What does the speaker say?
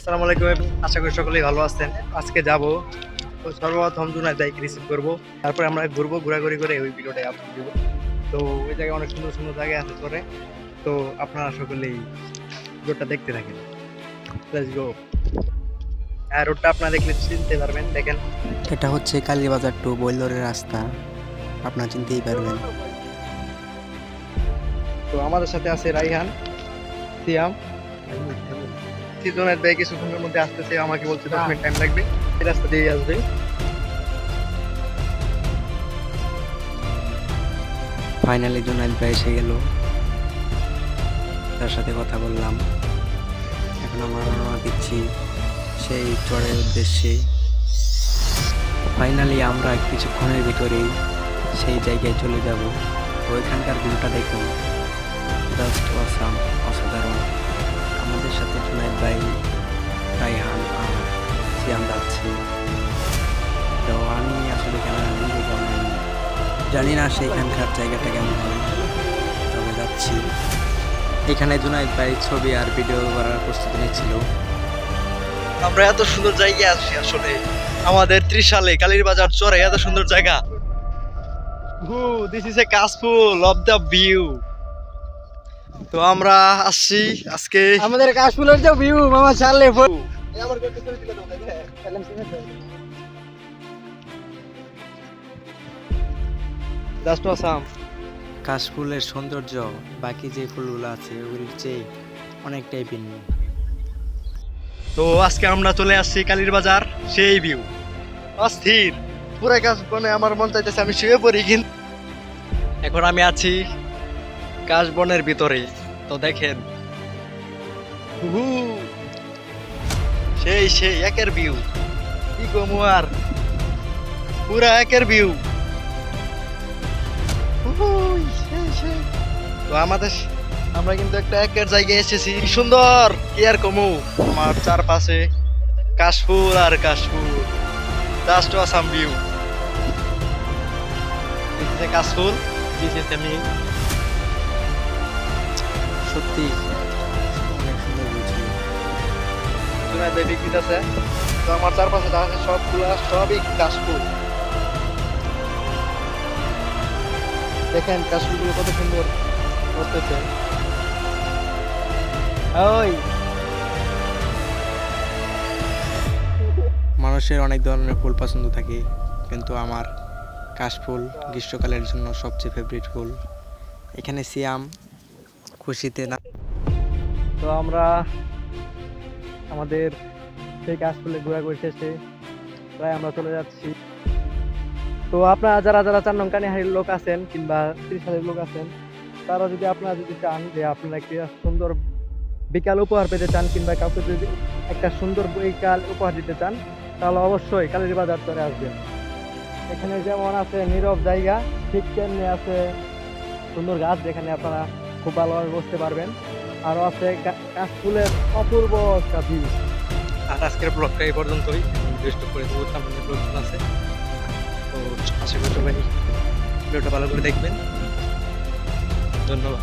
আসসালামু আলাইকুম, আশা করি সকলেই ভালো আছেন। আজকে যাব তো সর্বপ্রথম জুনায়েদ ভাইকে রিসিভ করব, তারপরে আমরা ঘুরবো, ঘোরাঘুরি করে ওই ভিডিওটাই আপলোড দিব। তো ওই জায়গায় অনেক সুন্দর সুন্দর জায়গা আছে করে, তো আপনারা সকলেই ভিডিওটা দেখতে থাকেন। Let's go. আর রোডটা আপনারা দেখলে চিনতে পারবেন, দেখেন। এটা হচ্ছে কালীবাজার টু বৈলরের রাস্তা, আপনারা চিনতেই পারবেন। তো আমাদের সাথে আছে রাইহান, সিয়াম, জুনায়েদ ভাই কিছুক্ষণের মধ্যে আসতেছে, আমাকে বলছে 10 মিনিট টাইম লাগবে, এই রাস্তা দিয়ে আসবে। ফাইনালি জুনায়েদ ভাই এসে গেল, তার সাথে কথা বললাম। এখন আমরা রওনা দিচ্ছি সেই চড়ের উদ্দেশ্যে। ফাইনালি আমরা কিছুক্ষণের ভিতরেই সেই জায়গায় চলে যাব। ওইখানকার ভিউটা দেখুন, জাস্ট অসাম, অসাধারণ। আমাদের সাথে জুনায়েদ ভাই, রাইহান আর সিয়াম যাচ্ছি। তো আমি আসলে ক্যামেরা নিয়ে জানি না সেইখানকার জায়গাটা কেমন হবে, তবে যাচ্ছি। এখানে জুনায়েদ ভাই ছবি আর ভিডিও করার প্রস্তুতি নিচ্ছিল। আমরা এত সুন্দর জায়গায় আছি আসলে, আমাদের ত্রিশালে কালীর বাজার চরে এত সুন্দর জায়গা। দিস ইজ এ কাশফুল অফ দ্য ভিউ। তো আমরা আসছি আজকে আমাদের কাশফুলের যে ভিউ মামা চাললে জাস্ট আসাম। কাশফুলের সৌন্দর্য বাকি যে ফুলগুলো আছে ওগুলির চেয়ে অনেকটাই ভিন্ন। তো আজকে আমরা চলে আসছি কালীর বাজার, সেই ভিউ অস্থির। পুরো কাশ বনে আমার মন চাইতেছে আমি শুয়ে পড়ি, কিন্তু এখন আমি আছি কাশ বনের ভিতরে। তো দেখেন, হু সেই সেই একের ভিউ, কি কমু আর, পুরা একের ভিউ। তো আমরা কিন্তু একটা একের জায়গায় এসেছি, কি সুন্দর, কি আর কমু। আমার চারপাশে কাশফুল আর কাশফুল, just Assam view. This is a কাশফুল, দিস ইজ এ মি। সত্যি অনেক সুন্দর ভিউ ছিল। জুনায়েদ ভাই বিক্রিত আছে। তো আমার চারপাশে যা আছে সবগুলা সবই কাশফুল। দেখেন কাশফুলগুলো কত সুন্দর করতেছে। ওই মানুষের অনেক ধরনের ফুল পছন্দ থাকে, কিন্তু আমার কাশফুল গ্রীষ্মকালের জন্য সবচেয়ে ফেভারিট ফুল। এখানে সিয়াম খুশিতে না। তো আমরা আমাদের সেই কাশফুলে ঘোরাঘুরি শেষে প্রায় আমরা চলে যাচ্ছি। তো আপনারা যারা যারা 4 নং কানিহারির লোক আছেন কিংবা ত্রিশালের লোক আছেন, তারা যদি আপনারা যদি চান যে আপনারা একটা সুন্দর বিকাল উপহার পেতে চান কিংবা কাউকে যদি একটা সুন্দর বিকাল উপহার দিতে চান, তাহলে অবশ্যই কালীর বাজার চলে আসবেন। এখানে যেমন আছে নীরব জায়গা, ঠিক তেমনি আছে সুন্দর গাছ যেখানে আপনারা খুব ভালোভাবে বসতে পারবেন। আরও আছে কাশফুলের অপূর্ব একটা ভিউ। আর আজকের ব্লগটা এই পর্যন্তই, রেস্ট করে দেবো, সামনে প্রয়োজন আছে। তো আশা করি সবাই ভিডিওটা ভালো করে দেখবেন। ধন্যবাদ।